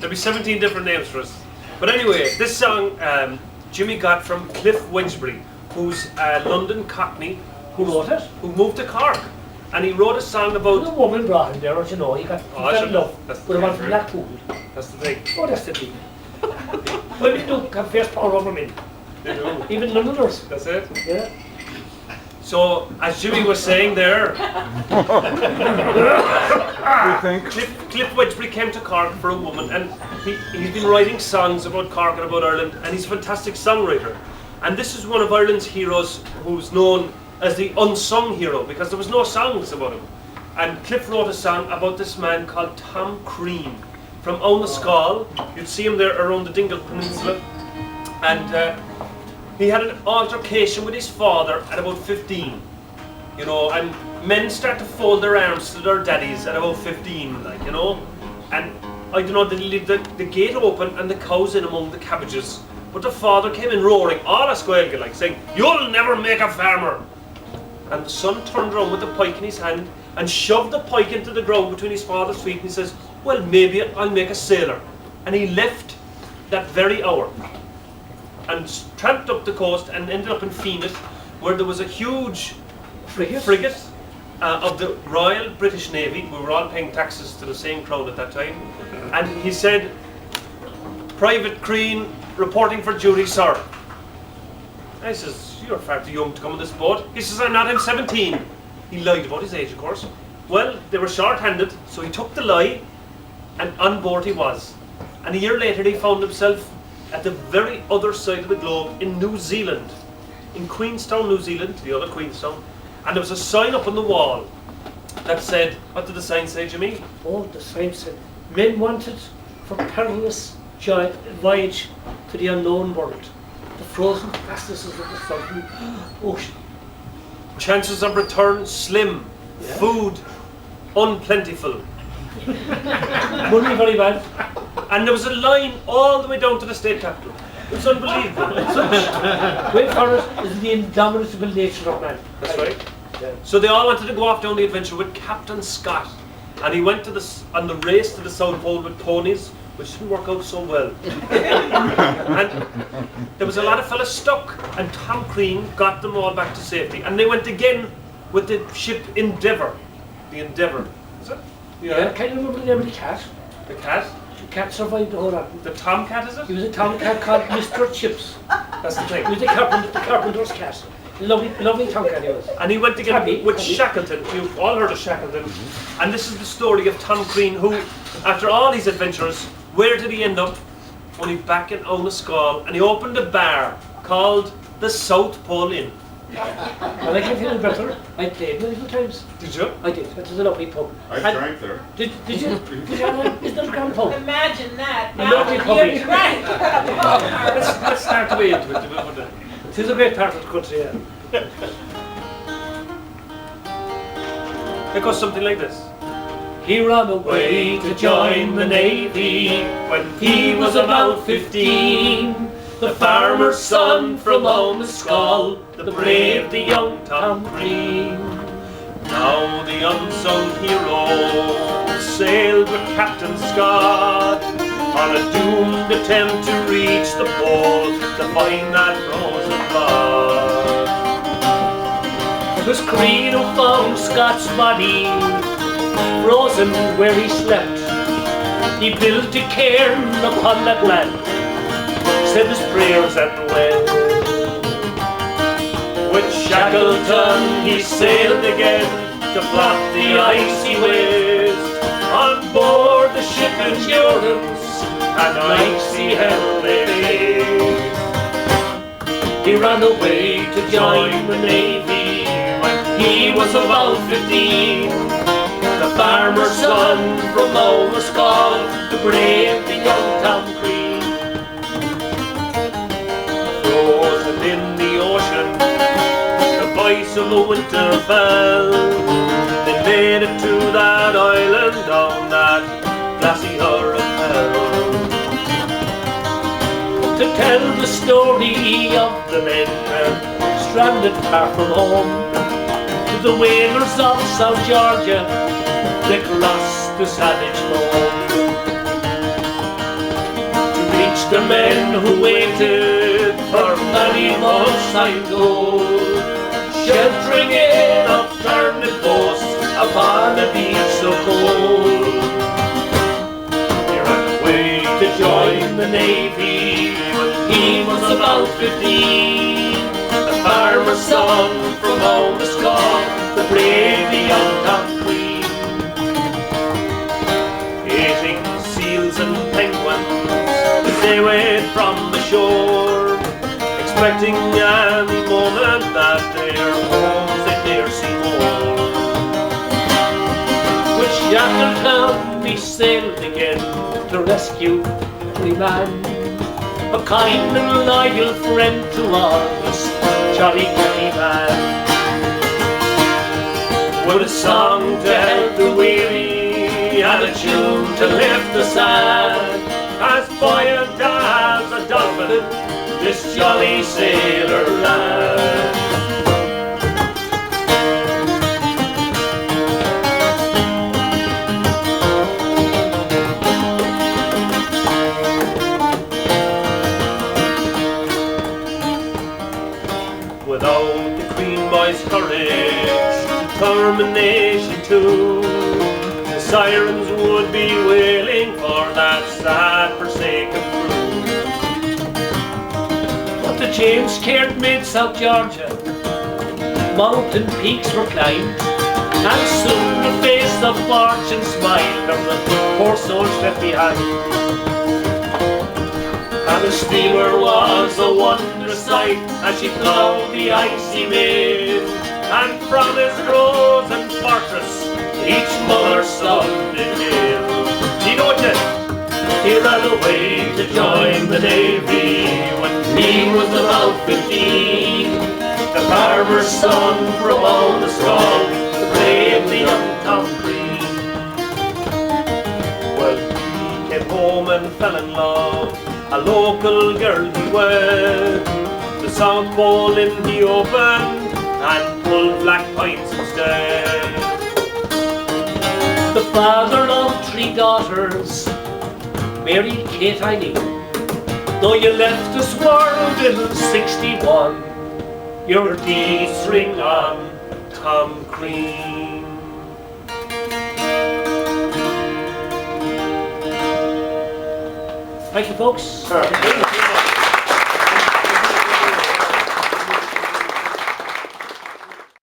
There'll be 17 different names for us. But anyway, this song Jimmy got from Cliff Wedgbury, who's a London Cockney Who wrote it? who moved to Cork. And he wrote a song about... The woman brought him there, don't you know? He fell in love that's with a the man from Blackpool. That's the thing. Oh, that's the thing. Women do have first power over men. They do. Even Londoners. That's it. Yeah. So, as Jimmy was saying there, Cliff Wedgbury came to Cork for a woman, and he's been writing songs about Cork and about Ireland, and he's a fantastic songwriter. And this is one of Ireland's heroes who's known as the unsung hero, because there was no songs about him. And Cliff wrote a song about this man called Tom Crean from Onascal. You'd see him there around the Dingle Peninsula. And he had an altercation with his father at about 15. You know, and men start to fold their arms to their daddies at about 15, like, you know. And I don't know, they leave the gate open and the cows in among the cabbages. But the father came in roaring, all a squealgate, like, saying, "You'll never make a farmer!" And the son turned around with the pike in his hand and shoved the pike into the ground between his father's feet, and he says, "Well, maybe I'll make a sailor." And he left that very hour and tramped up the coast and ended up in Phoenix, where there was a huge frigate of the Royal British Navy. We were all paying taxes to the same crown at that time. And he said, "Private Crean, reporting for duty, sir." And I says, "You're far too young to come on this boat." He says, "I'm not, I'm 17. He lied about his age, of course. Well, they were short-handed, so he took the lie, and on board he was. And a year later, he found himself at the very other side of the globe in New Zealand, in Queenstown, New Zealand, the other Queenstown. And there was a sign up on the wall that said, what did the sign say, Jimmy? Oh, the sign said, "Men wanted for perilous voyage to the unknown world, the frozen fastnesses of the southern ocean. Chances of return slim, Yeah. food unplentiful." Money very bad. And there was a line all the way down to the state capital. It was unbelievable. Wait for it is the indomitable nature of man. That's right. Yeah. So they all wanted to go off down the adventure with Captain Scott. And he went to on the race to the South Pole with ponies, which didn't work out so well. And there was a lot of fellas stuck, and Tom Crean got them all back to safety. And they went again with the ship Endeavour. The Endeavour. Is it? Yeah. Can you remember the name of the cat? The cat? The cat survived the whole lot. The tomcat, is it? He was a tomcat called Mr. Chips. That's the thing. He was the carpenter's cat. Lovely tomcat he was. And he went again Paddy, with Paddy. Shackleton. You've all heard of Shackleton. And this is the story of Tom Crean, who, after all these adventures, where did he end up? Only back in Onascal, and he opened a bar called the South Pole Inn. And I can feel better. I played many good times. Did you? I did. It was a lovely pub. I And drank there. Did you? Is that a grand pub? Imagine that. A lovely pub. You're right. Let's start the way into it. It is a great part of the country, yeah. It goes something like this. He ran away to join the Navy when he was about 15. The farmer's son from Onascal, the brave, the young Tom Crean. Now the unsung hero sailed with Captain Scott on a doomed attempt to reach the pole to find that frozen spot. It was Crean who found Scott's body, frozen where he slept. He built a cairn upon that land, said his prayers and went. With Shackleton he sailed again to block the icy waves. On board the ship Endurance, an icy hell they faced. He ran away to join the Navy when he was about 15. The farmer's son from Onascal, the brave, the young Tom Crean. Frozen in the ocean, the voice of the winter fell. They made it to that island down that glassy horror of hell. To tell the story of the men stranded far from home, to the whalers of South Georgia that crossed the savage foam. The men who waited for many months I know, sheltering in upturned boats upon a beach so cold. He ran away to join the Navy when he was about 15. The farmer's son from home was called the brave young Tom Crean. Eating seals and penguins as they wait from the shore, expecting any moment that their homes they dare see more. With shattered helm he sailed again to rescue every man, a kind and loyal friend to all this jolly Kenny man. With a song to help the weary and a tune to lift the sad, as buoyant as a dolphin, this jolly sailor lad. Without the Queen boy's courage, determination too, the sirens would be wailing for that sad forsaken crew. But the James Caird made South Georgia, mountain peaks were climbed, and soon the face of fortune smiled on the poor souls left behind. And the steamer was a wondrous sight as she plowed the icy main, and from his frozen fortress each mother's son did hail. You know what then? He ran away to join the Navy when he was about 15. The farmer's son from all the strong, the brave the young Tom Crean. Well, he came home and fell in love, a local girl he wed. The South Pole in the open and pulled black pints instead. The father of 3 daughters married Kate Eileen. Though you left this world in 61, your deeds ring on, Tom Crean. Thank you, folks.